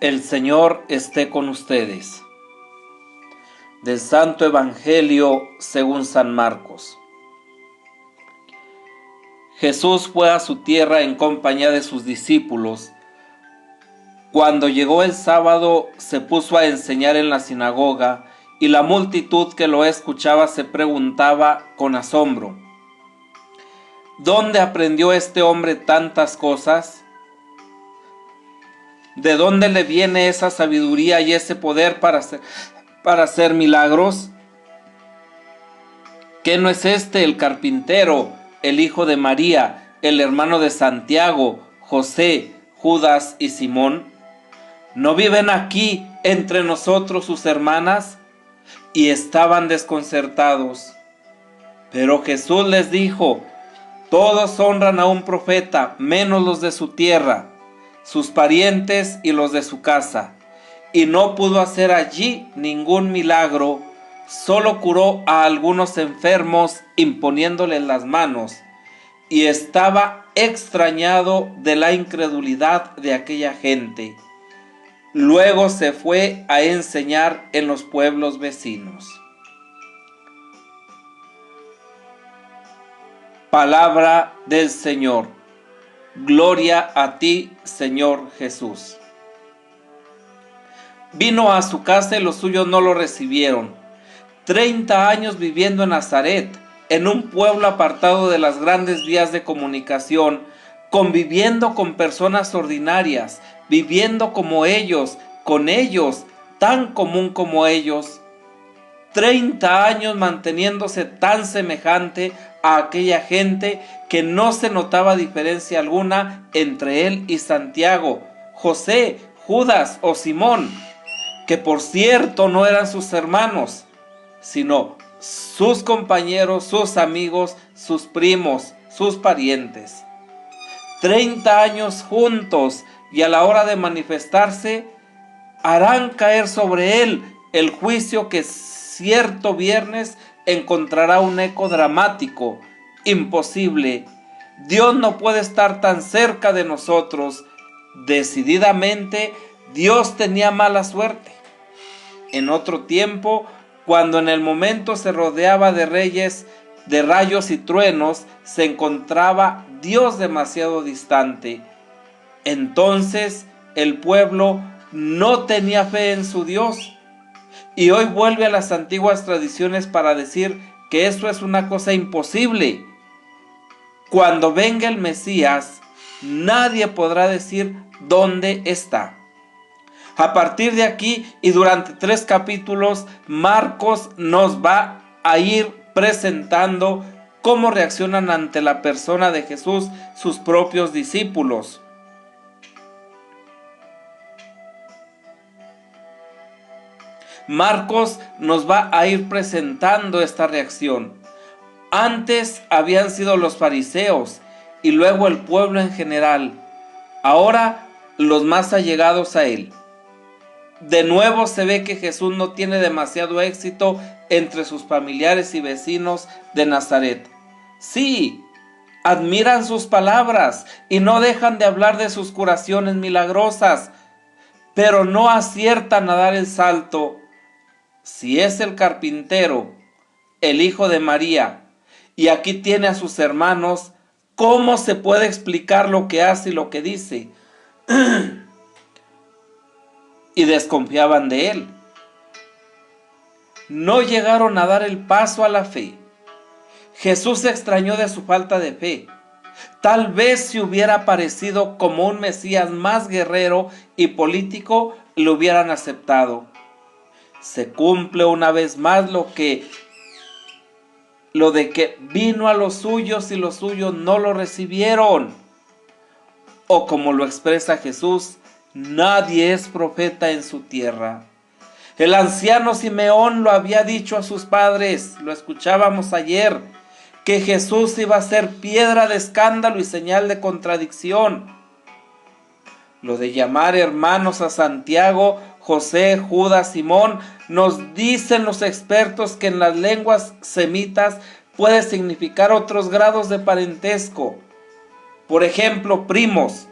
El Señor esté con ustedes. Del Santo Evangelio según San Marcos. Jesús fue a su tierra en compañía de sus discípulos. Cuando llegó el sábado, se puso a enseñar en la sinagoga, y la multitud que lo escuchaba se preguntaba con asombro: ¿dónde aprendió este hombre tantas cosas? ¿De dónde le viene esa sabiduría y ese poder para hacer milagros? ¿Qué no es este el carpintero, el hijo de María, el hermano de Santiago, José, Judas y Simón? ¿No viven aquí entre nosotros sus hermanas? Y estaban desconcertados. Pero Jesús les dijo: todos honran a un profeta, menos los de su tierra, sus parientes y los de su casa. Y no pudo hacer allí ningún milagro, solo curó a algunos enfermos imponiéndoles las manos, y estaba extrañado de la incredulidad de aquella gente. Luego se fue a enseñar en los pueblos vecinos. Palabra del Señor. Gloria a ti, Señor Jesús. Vino a su casa y los suyos no lo recibieron. 30 años viviendo en Nazaret, en un pueblo apartado de las grandes vías de comunicación, conviviendo con personas ordinarias, viviendo como ellos, con ellos, tan común como ellos. 30 años manteniéndose tan semejante a aquella gente que no se notaba diferencia alguna entre él y Santiago, José, Judas o Simón, que por cierto no eran sus hermanos, sino sus compañeros, sus amigos, sus primos, sus parientes. 30 años juntos, y a la hora de manifestarse harán caer sobre él el juicio que cierto viernes encontrará un eco dramático, imposible. Dios no puede estar tan cerca de nosotros. Decididamente, Dios tenía mala suerte. En otro tiempo, cuando en el momento se rodeaba de reyes, de rayos y truenos, se encontraba Dios demasiado distante. Entonces el pueblo no tenía fe en su Dios. Y hoy vuelve a las antiguas tradiciones para decir que eso es una cosa imposible. Cuando venga el Mesías, nadie podrá decir dónde está. A partir de aquí y durante 3 capítulos, Marcos nos va a ir presentando cómo reaccionan ante la persona de Jesús sus propios discípulos. Marcos nos va a ir presentando esta reacción. Antes habían sido los fariseos y luego el pueblo en general. Ahora los más allegados a él. De nuevo se ve que Jesús no tiene demasiado éxito entre sus familiares y vecinos de Nazaret. Sí, admiran sus palabras y no dejan de hablar de sus curaciones milagrosas, pero no aciertan a dar el salto. Si es el carpintero, el hijo de María, y aquí tiene a sus hermanos, ¿cómo se puede explicar lo que hace y lo que dice? Y desconfiaban de él. No llegaron a dar el paso a la fe. Jesús se extrañó de su falta de fe. Tal vez si hubiera aparecido como un Mesías más guerrero y político, lo hubieran aceptado. Se cumple una vez más lo de que vino a los suyos y los suyos no lo recibieron. O como lo expresa Jesús: nadie es profeta en su tierra. El anciano Simeón lo había dicho a sus padres, lo escuchábamos ayer, que Jesús iba a ser piedra de escándalo y señal de contradicción. Lo de llamar hermanos a Santiago, José, Judas, Simón, nos dicen los expertos que en las lenguas semitas puede significar otros grados de parentesco. Por ejemplo, primos.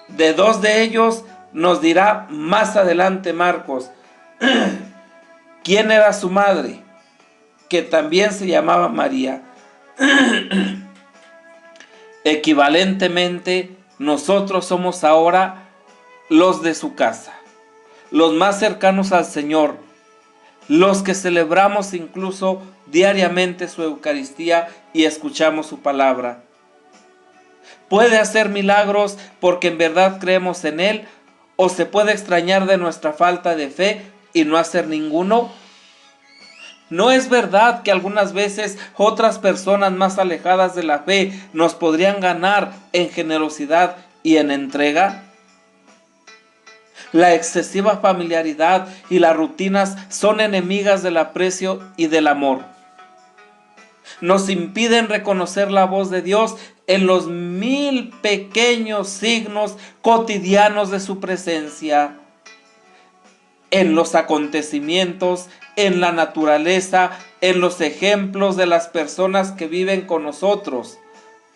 De 2 de ellos Nos dirá más adelante Marcos quién era su madre, que también se llamaba María. Equivalentemente, nosotros somos ahora los de su casa, los más cercanos al Señor, los que celebramos incluso diariamente su Eucaristía y escuchamos su palabra. Puede hacer milagros porque en verdad creemos en Él, o se puede extrañar de nuestra falta de fe y no hacer ninguno. ¿No es verdad que algunas veces otras personas más alejadas de la fe nos podrían ganar en generosidad y en entrega? La excesiva familiaridad y las rutinas son enemigas del aprecio y del amor. Nos impiden reconocer la voz de Dios en los 1000 pequeños signos cotidianos de su presencia, en los acontecimientos, en la naturaleza, en los ejemplos de las personas que viven con nosotros,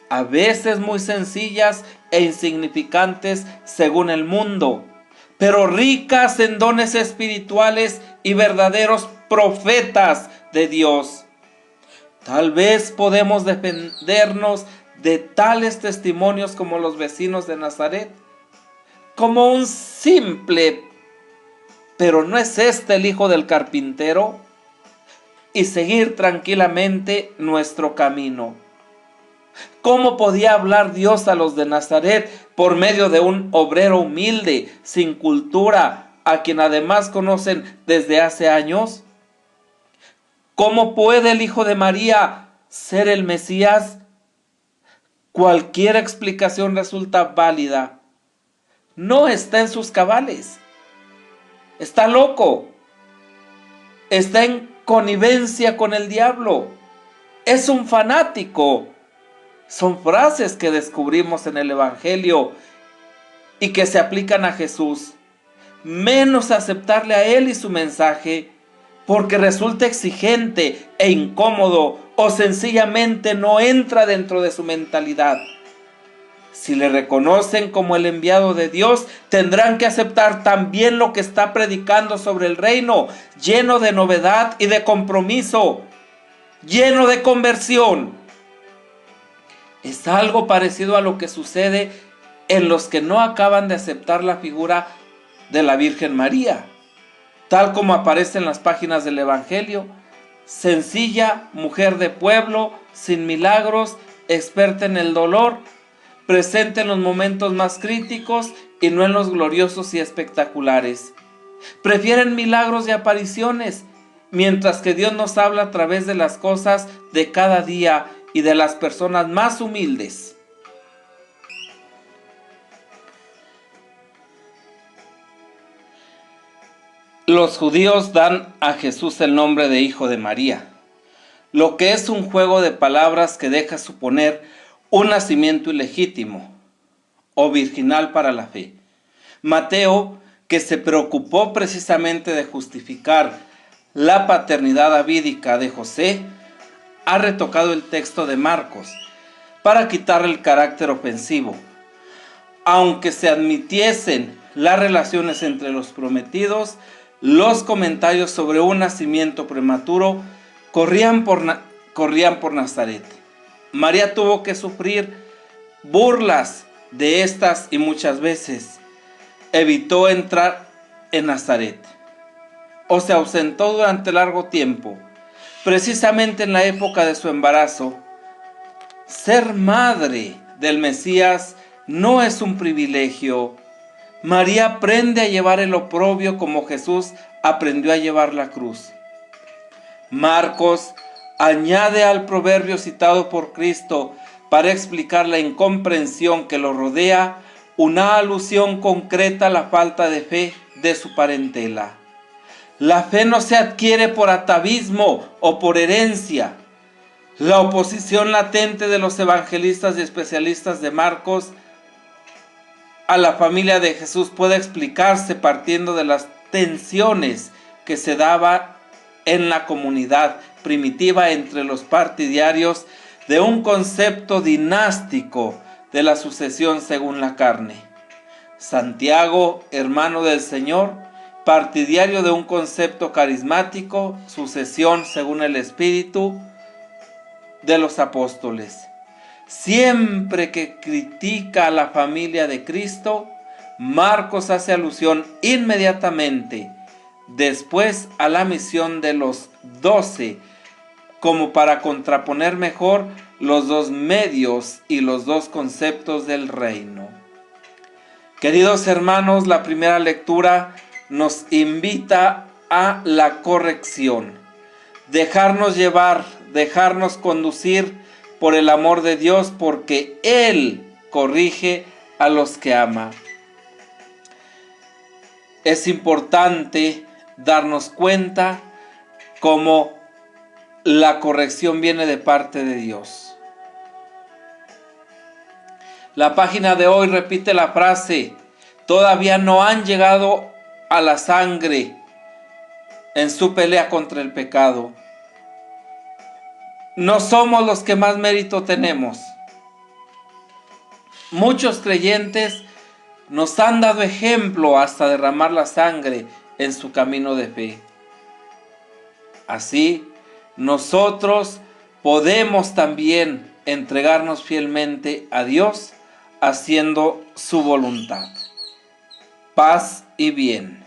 a veces muy sencillas e insignificantes según el mundo, pero ricas en dones espirituales y verdaderos profetas de Dios. Tal vez podemos defendernos de tales testimonios como los vecinos de Nazaret, como un simple, pero ¿no es este el hijo del carpintero? Y seguir tranquilamente nuestro camino. ¿Cómo podía hablar Dios a los de Nazaret por medio de un obrero humilde, sin cultura, a quien además conocen desde hace años? ¿Cómo puede el hijo de María ser el Mesías? Cualquier explicación resulta válida. No está en sus cabales. Está loco. Está en connivencia con el diablo. Es un fanático. Son frases que descubrimos en el Evangelio y que se aplican a Jesús. Menos aceptarle a Él y su mensaje, porque resulta exigente e incómodo o sencillamente no entra dentro de su mentalidad. Si le reconocen como el enviado de Dios, tendrán que aceptar también lo que está predicando sobre el reino, lleno de novedad y de compromiso, lleno de conversión. Es algo parecido a lo que sucede en los que no acaban de aceptar la figura de la Virgen María, tal como aparece en las páginas del Evangelio. Sencilla, mujer de pueblo, sin milagros, experta en el dolor, presente en los momentos más críticos y no en los gloriosos y espectaculares. Prefieren milagros y apariciones, mientras que Dios nos habla a través de las cosas de cada día y de las personas más humildes. Los judíos dan a Jesús el nombre de Hijo de María, lo que es un juego de palabras que deja suponer un nacimiento ilegítimo o virginal para la fe. Mateo, que se preocupó precisamente de justificar la paternidad davídica de José, ha retocado el texto de Marcos para quitarle el carácter ofensivo. Aunque se admitiesen las relaciones entre los prometidos, los comentarios sobre un nacimiento prematuro corrían por Nazaret. María tuvo que sufrir burlas de estas y muchas veces evitó entrar en Nazaret o se ausentó durante largo tiempo, precisamente en la época de su embarazo. Ser madre del Mesías no es un privilegio. María aprende a llevar el oprobio como Jesús aprendió a llevar la cruz. Marcos añade al proverbio citado por Cristo para explicar la incomprensión que lo rodea una alusión concreta a la falta de fe de su parentela. La fe no se adquiere por atavismo o por herencia. La oposición latente de los evangelistas y especialistas de Marcos a la familia de Jesús puede explicarse partiendo de las tensiones que se daban en la comunidad primitiva entre los partidarios de un concepto dinástico de la sucesión según la carne. Santiago, hermano del Señor, partidario de un concepto carismático, sucesión según el Espíritu de los apóstoles. Siempre que critica a la familia de Cristo, Marcos hace alusión inmediatamente después a la misión de los 12, como para contraponer mejor los dos medios y los dos conceptos del reino. Queridos hermanos, la primera lectura nos invita a la corrección, dejarnos llevar, dejarnos conducir por el amor de Dios, porque Él corrige a los que ama. Es importante darnos cuenta cómo la corrección viene de parte de Dios. La página de hoy repite la frase: todavía no han llegado a la sangre en su pelea contra el pecado. No somos los que más mérito tenemos. Muchos creyentes nos han dado ejemplo hasta derramar la sangre en su camino de fe. Así, nosotros podemos también entregarnos fielmente a Dios haciendo su voluntad. Paz y bien.